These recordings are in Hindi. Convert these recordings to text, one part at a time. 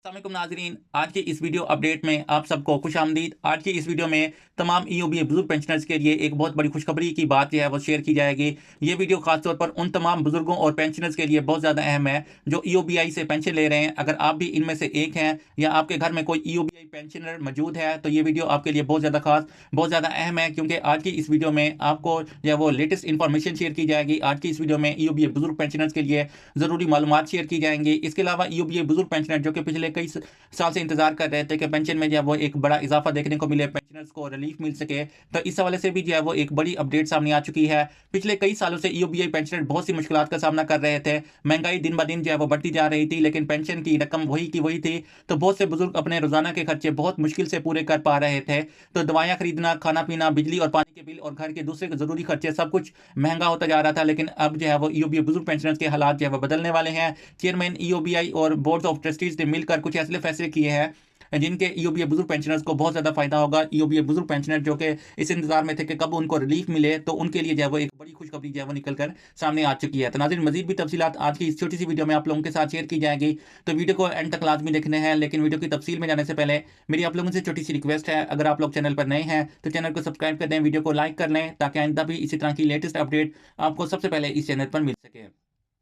अस्सलामुअलैकुम नाजरीन, आज की इस वीडियो अपडेट में आप सबको खुशामदीद। आज की इस वीडियो में तमाम ईओबी बुजुर्ग पेंशनर्स के लिए एक बहुत बड़ी खुशखबरी की बात जो है वो शेयर की जाएगी। ये वीडियो खासतौर पर उन तमाम बुजुर्गों और पेंशनर्स के लिए बहुत ज़्यादा अहम है जो ईओबीआई से पेंशन ले रहे हैं। अगर आप भी इनमें से एक हैं या आपके घर में कोई ईओबीआई पेंशनर मौजूद है तो ये वीडियो आपके लिए बहुत ज़्यादा खास, बहुत ज़्यादा अहम है, क्योंकि आज की इस वीडियो में आपको जो है वो लेटेस्ट इन्फॉर्मेशन शेयर की जाएगी। आज की इस वीडियो में ईओबीआई बुजुर्ग पेंशनर्स के लिए ज़रूरी मालूमात शेयर की जाएंगी। इसके अलावा ईओबीआई बुजुर्ग पेंशनर जो कि पिछले कई साल से इंतजार कर रहे थे कि पेंशन में जो है वो एक बड़ा इजाफा देखने को मिले, पेंशनर्स को रिलीफ मिल सके, तो इस हवाले से भी जो है वो एक बड़ी अपडेट सामने आ चुकी है। पिछले कई सालों से ईओबीआई पेंशनर बहुत सी मुश्किलात का सामना कर रहे थे। महंगाई दिन ब दिन जो है वो बढ़ती जा रही थी, लेकिन पेंशन की रकम वही की वही थी। तो बहुत से बुजुर्ग अपने रोजाना के खर्चे बहुत मुश्किल से पूरे कर पा रहे थे। तो दवाइयाँ खरीदना, खाना पीना, बिजली और पानी के बिल और घर के दूसरे जरूरी खर्चे सब कुछ महंगा होता जा रहा था। लेकिन अब जो है वो ईओबीआई बुजुर्ग पेंशनर्स के हालात जो है वो बदलने वाले हैं। चेयरमैन ईओबीआई और बोर्ड ऑफ ट्रस्टीज ने मिलकर कुछ ऐसे फैसले किए हैं जिनके ईओबीआई बुजुर्ग पेंशनर्स को बहुत ज़्यादा फायदा होगा। ईओबीआई बुजुर्ग पेंशनर जो कि इस इंतजार में थे कि कब उनको रिलीफ मिले, तो उनके लिए जो है वो एक बड़ी खुशखबरी जो है वो निकल कर सामने आ चुकी है। तो नाज़रीन, मजीद भी तफसीलात आज की इस छोटी सी वीडियो में आप लोगों के साथ शेयर की जाएगी, तो वीडियो को एंड तक लाजमी देखने हैं। लेकिन वीडियो की तफसील में जाने से पहले मेरी आप लोगों से छोटी सी रिक्वेस्ट है, अगर आप लोग चैनल पर नए हैं तो चैनल को सब्सक्राइब कर दें, वीडियो को लाइक कर लें, ताकि आइंदा भी इसी तरह की लेटेस्ट अपडेट आपको सबसे पहले इस चैनल पर मिल सके।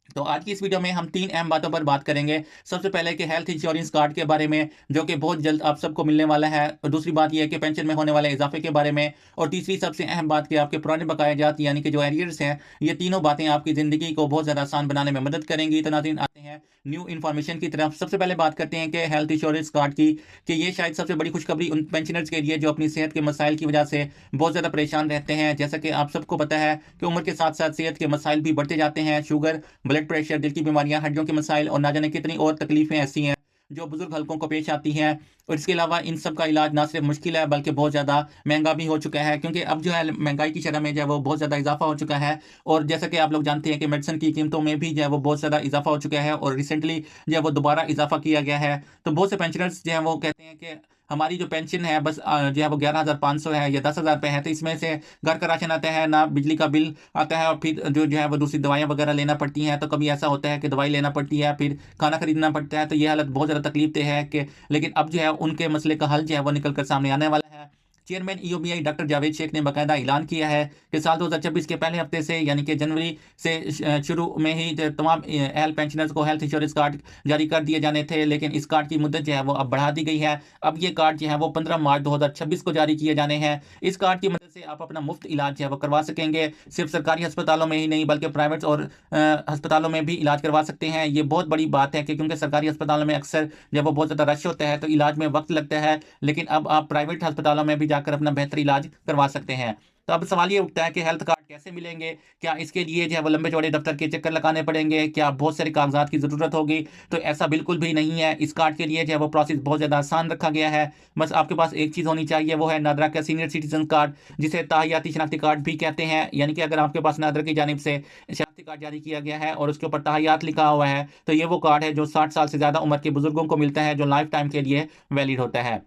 तो आज की इस वीडियो में हम तीन अहम बातों पर बात करेंगे। सबसे पहले कि हेल्थ इंश्योरेंस कार्ड के बारे में, जो कि बहुत जल्द आप सबको मिलने वाला है। और दूसरी बात यह है कि पेंशन में होने वाले इजाफे के बारे में। और तीसरी सबसे अहम बात कि आपके पुराने बकाया जात यानी कि जो एरियर्स हैं, ये तीनों बातें आपकी ज़िंदगी को बहुत ज़्यादा आसान बनाने में मदद करेंगी। तो नाज़रीन, आते हैं न्यू इन्फॉर्मेशन की तरफ। सबसे पहले बात करते हैं कि हेल्थ इंश्योरेंस कार्ड की, कि ये शायद सबसे बड़ी खुशखबरी उन पेंशनर्स के लिए जो अपनी सेहत के मसाइल की वजह से बहुत ज़्यादा परेशान रहते हैं। जैसा कि आप सबको पता है कि उम्र के साथ साथ सेहत के मसाइल भी बढ़ते जाते हैं। शुगर, ब्लड प्रेशर, दिल की बीमारियां, हड्डियों के मसाइल और ना जाने कितनी और तकलीफें ऐसी हैं जो बुजुर्ग हल्कों को पेश आती हैं। और इसके अलावा इन सब का इलाज ना सिर्फ मुश्किल है बल्कि बहुत ज़्यादा महंगा भी हो चुका है, क्योंकि अब जो है महंगाई की शरह में जो है वो बहुत ज़्यादा इजाफा हो चुका है। और जैसा कि आप लोग जानते हैं कि मेडिसिन की कीमतों में भी जो है वो बहुत ज़्यादा इजाफा हो चुका है, और रिसेंटली जो है वो दोबारा इजाफा किया गया है। तो बहुत से पेंशनर्स जो है वो कहते हैं कि हमारी जो पेंशन है बस जो है वो 11,500 है या 10,000 रुपये है, तो इसमें से घर का राशन आता है, ना बिजली का बिल आता है, और फिर जो है वो दूसरी दवाइयाँ वगैरह लेना पड़ती हैं। तो कभी ऐसा होता है कि दवाई लेना पड़ती है, फिर खाना खरीदना पड़ता है। तो ये हालत बहुत ज़्यादा तकलीफ देह है कि, लेकिन अब जो है उनके मसले का हल जो है वो निकल कर सामने आने वाला है। Chairman EOBI doctor Javed Sheikh ने बाकायदा ऐलान किया है कि साल 2026 के पहले हफ्ते से यानी कि जनवरी से शुरू में ही जो तमाम एल पेंशनर्स को हेल्थ इंश्योरेंस कार्ड जारी कर दिए जाने थे, लेकिन इस कार्ड की मुद्दत जो है वो अब बढ़ा दी गई है। अब ये कार्ड जो है वो 15 मार्च 2026 को जारी किए जाने हैं। इस कार्ड की मदद से आप अपना मुफ्त इलाज जो है वो करवा सकेंगे, सिर्फ सरकारी अस्पतालों में ही नहीं बल्कि प्राइवेट और अस्पतालों में भी इलाज करवा सकते हैं। ये बहुत बड़ी बात है कि क्योंकि सरकारी अस्पतालों में अक्सर जब वो बहुत ज़्यादा रश होता है तो इलाज में वक्त लगता है, लेकिन अब आप प्राइवेट अस्पतालों में भी जाकर अपना बेहतर इलाज करवा सकते हैं। तो अब सवाल ये उठता है कि हेल्थ कार्ड कैसे मिलेंगे? क्या इसके लिए जो है वो लंबे चौड़े दफ्तर के चक्कर लगाने पड़ेंगे? क्या बहुत सारे कागजात की ज़रूरत होगी? तो ऐसा बिल्कुल भी नहीं है। इस कार्ड के लिए जो है वो प्रोसेस बहुत ज़्यादा आसान रखा गया है। बस आपके पास एक चीज़ होनी चाहिए, वो है नादरा का सीनियर सिटीजन कार्ड, जिसे ताहियाती शनाख्ती कार्ड भी कहते हैं। यानी कि अगर आपके पास नादरा की जानिब से शनाख्ती कार्ड जारी किया गया है और उसके ऊपर ताहियात लिखा हुआ है, तो ये वो कार्ड है जो 60 साल से ज़्यादा उम्र के बुजुर्गों को मिलता है, जो लाइफ टाइम के लिए वैलिड होता है।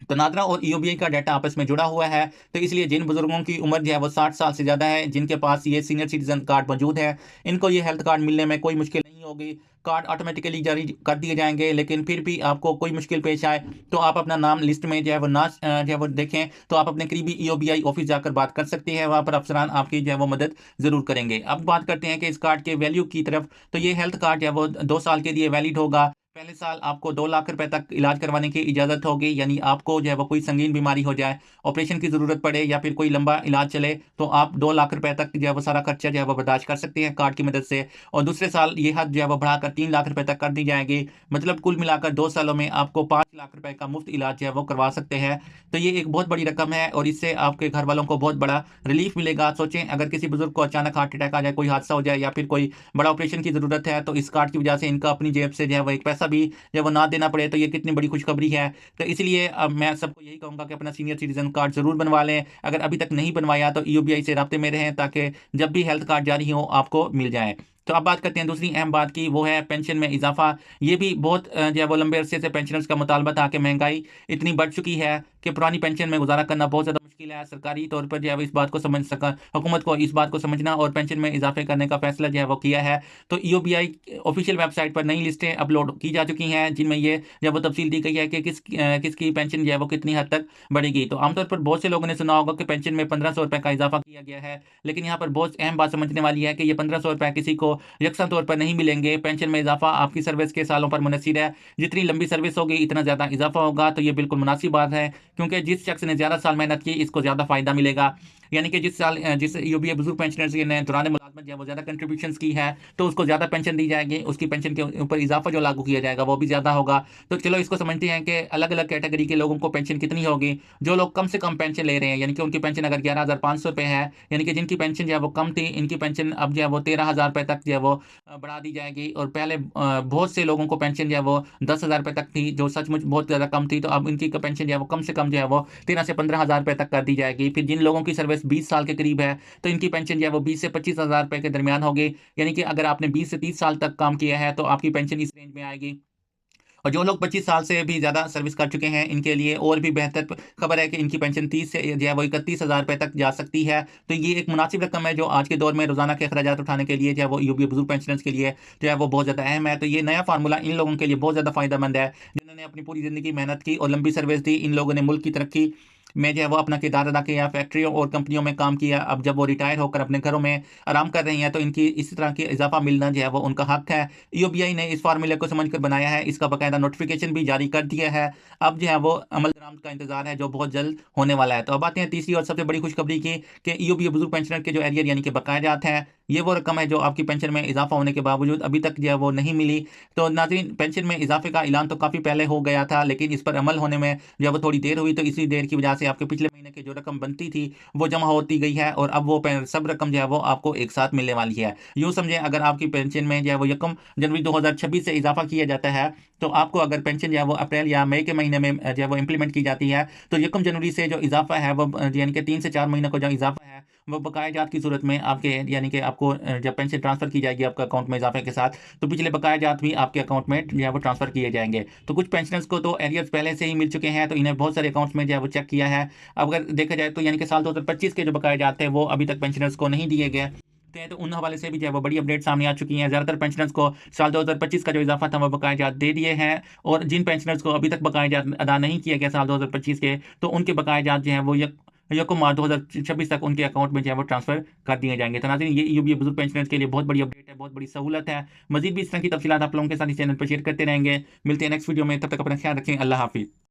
तो नादरा और ईओबीआई का डाटा आपस में जुड़ा हुआ है, तो इसलिए जिन बुजुर्गों की उम्र जो है वो 60 साल से ज़्यादा है, जिनके पास ये सीनियर सिटीजन कार्ड मौजूद है, इनको ये हेल्थ कार्ड मिलने में कोई मुश्किल नहीं होगी। कार्ड ऑटोमेटिकली जारी कर दिए जाएंगे, लेकिन फिर भी आपको कोई मुश्किल पेश आए तो आप अपना नाम लिस्ट में जो है वो जो है वो देखें, तो आप अपने करीबी ईओबीआई ऑफिस जाकर बात कर सकते हैं। वहाँ पर अफसरान आपकी जो है वो मदद ज़रूर करेंगे। अब बात करते हैं कि इस कार्ड के वैल्यू की तरफ। तो ये हेल्थ कार्ड जो है वो 2 साल के लिए वैलिड होगा। पहले साल आपको 2 लाख रुपए तक इलाज करवाने की इजाज़त होगी, यानी आपको जो है वो कोई संगीन बीमारी हो जाए, ऑपरेशन की ज़रूरत पड़े या फिर कोई लंबा इलाज चले, तो आप 2 लाख रुपए तक जो है वो सारा खर्चा जो है वो बर्दाश्त कर सकते हैं कार्ड की मदद से। और दूसरे साल ये हद जो है वो बढ़ाकर 3 लाख रुपए तक कर दी जाएगी। मतलब कुल मिलाकर 2 सालों में आपको 5 लाख रुपए का मुफ्त इलाज जो है वो करवा सकते हैं। तो ये एक बहुत बड़ी रकम है और इससे आपके घर वालों को बहुत बड़ा रिलीफ मिलेगा। सोचें, अगर किसी बुजुर्ग को अचानक हार्ट अटैक आ जाए, कोई हादसा हो जाए या फिर कोई बड़ा ऑपरेशन की ज़रूरत है, तो इस कार्ड की वजह से इनका अपनी जेब से जो है वो एक पैसा भी जब वो ना देना पड़े, तो ये कितनी बड़ी खुशखबरी है। तो इसलिए अब मैं सबको यही कहूँगा कि अपना सीनियर सिटीजन कार्ड जरूर बनवा लें। अगर अभी तक नहीं बनवाया तो ईओबीआई से राब्ते में रहें, ताकि जब भी हेल्थ कार्ड जारी हो आपको मिल जाए। तो अब बात करते हैं दूसरी अहम बात की, वो है पेंशन में इजाफा। ये भी बहुत जो है वो लंबे अरसे से पेंशनर्स का मुतालबा था कि महंगाई इतनी बढ़ चुकी है कि पुरानी पेंशन में गुजारा करना बहुत ज़्यादा मुश्किल है सरकारी तौर पर जो है वो इस बात को समझ सका, हुकूमत को इस बात को समझना और पेंशन में इजाफे करने का फैसला जो है वो किया है। तो ईओबीआई ऑफिशियल वेबसाइट पर नई लिस्टें अपलोड की जा चुकी हैं जिनमें ये जो वो तफसील दी गई है कि किसकी पेंशन जो है वो कितनी हद तक बढ़ेगी। तो आमतौर पर बहुत से लोगों ने सुना होगा कि पेंशन में 1500 रुपये का इजाफा किया गया है, लेकिन यहाँ पर बहुत अहम बात समझने वाली है कि ये 1500 रुपये किसी को यकसा तौर पर नहीं मिलेंगे। पेंशन में इजाफा आपकी सर्विस के सालों पर मुनहसिर है, जितनी लंबी सर्विस होगी इतना ज़्यादा इजाफा होगा। तो ये बिल्कुल मुनासिब बात है, क्योंकि जिस शख्स ने ज़्यादा साल मेहनत की इसको ज़्यादा फायदा मिलेगा। यानी कि जिस ईओबीआई बुजुर्ग पेंशनर्स ने दौरान मुलाजमत जो है वो ज़्यादा कंट्रीब्यूशन की है तो उसको ज़्यादा पेंशन दी जाएगी, उसकी पेंशन के ऊपर इजाफा जो लागू किया जाएगा वो भी ज़्यादा होगा। तो चलो इसको समझते हैं कि अलग अलग कैटेगरी के लोगों को पेंशन कितनी होगी। जो लोग कम से कम पेंशन ले रहे हैं, यानी कि उनकी पेंशन अगर 11,500 रुपये है, यानी कि जिनकी पेंशन जो है वो कम थी, इनकी पेंशन अब जो है वो 13,000 रुपये तक जो है वो बढ़ा दी जाएगी। और पहले बहुत से लोगों को पेंशन जो है वो 10,000 रुपये तक थी, जो सचमुच बहुत ज़्यादा कम थी। तो अब इनकी पेंशन जो है वो कम से कम जो है वो 13 से 15,000 रुपये तक कर दी जाएगी। फिर जिन लोगों की सर्विस 20 साल के करीब है तो इनकी पेंशन जो है वो 20 से 25,000 रुपये के दरमियान होगी। यानी कि अगर आपने 20 से 30 साल तक काम किया है तो आपकी पेंशन इस रेंज में आएगी। और जो लोग 25 साल से भी ज़्यादा सर्विस कर चुके हैं इनके लिए और भी बेहतर खबर है कि इनकी पेंशन 30 से जो है वो 31,000 रुपये तक जा सकती है। तो ये एक मुनासिब रकम है जो आज के दौर में रोज़ाना के अखराजात उठाने के लिए जो है वो ईओबीआई बुजुर्ग पेंशनर्स के लिए जो है वो बहुत ज़्यादा अहम है। तो ये नया फार्मूला इन लोगों के लिए बहुत ज़्यादा फ़ायदेमंद है जिन्होंने अपनी पूरी ज़िंदगी मेहनत की और लंबी सर्विस दी। इन लोगों ने मुल्क की तरक्की में जो है वो अपना किरदार अदा किया, फैक्ट्रियों और कंपनियों में काम किया। अब जब वो रिटायर होकर अपने घरों में आराम कर रही हैं तो इनकी इसी तरह की इजाफा मिलना जो है वो उनका हक है। ईओबीआई ने इस फार्मूले को समझकर बनाया है, इसका बाकायदा नोटिफिकेशन भी जारी कर दिया है। अब जो है वो अमल दरामद का इंतजार है जो बहुत जल्द होने वाला है। तो अब आते हैं तीसरी और सबसे बड़ी खुशखबरी की कि ईओबीआई बुजुर्ग पेंशनर के जो एरियर यानी कि बकाया जात हैं, ये वो रकम है जो आपकी पेंशन में इजाफा होने के बावजूद अभी तक जो है वो नहीं मिली। तो नाज़रीन, पेंशन में इजाफे का ऐलान तो काफ़ी पहले हो गया था, लेकिन इस पर अमल होने में जो है वो थोड़ी देर हुई। तो इसी देर की वजह से आपके पिछले महीने की जो रकम बनती थी वो जमा होती गई है और अब वो सब रकम जो है वो आपको एक साथ मिलने वाली है। यूँ समझें, अगर आपकी पेंशन में जो है वो 1 जनवरी 2026 से इजाफा किया जाता है तो आपको अगर पेंशन जो है वो अप्रैल या मई के महीने में जो है वो इम्प्लीमेंट की जाती है तो 1 जनवरी से जो इजाफा है वो यानी कि 3 से 4 महीनों का जो इजाफा है वो बकाया जात की सूरत में आपके यानी कि आपको जब पेंशन ट्रांसफर की जाएगी आपके अकाउंट में इजाफे के साथ, तो पिछले बकाया जात भी आपके अकाउंट में जो है वो ट्रांसफर किए जाएंगे। तो कुछ पेंशनर्स को तो एरियर्स पहले से ही मिल चुके हैं तो इन्हें बहुत सारे अकाउंट्स में जो है वो चेक किया है। अब अगर देखा जाए तो यानी कि साल 2025 के जो बकाया जाते हैं वो अभी तक पेंशनर्स को नहीं दिए गए। तो उन हवाले से भी जो है वो बड़ी अपडेट सामने आ चुकी हैं। ज़्यादातर पेंशनर्स को साल 2025 का जो इजाफा था वो बकाया जात दे दिए हैं, और जिन पेंशनर्स को अभी तक बकाया जात अदा नहीं किया गया साल 2025 के, तो उनके बकाया जात जो हैं वो 1 मार्च 2026 तक उनके अकाउंट में जो है वो ट्रांसफर कर दिए जाएंगे। तो नाज़रीन, ये ईओबीआई बुजुर्ग पेंशनर्स के लिए बहुत बड़ी अपडेट है, बहुत बड़ी सहूलत है। मजीद भी इस तरह की तफसीलात आप लोगों के साथ इस चैनल पर शेयर करते रहेंगे। मिलते हैं नेक्स्ट वीडियो में, तब तक अपना ख्याल रखें। अल्लाह हाफिज़।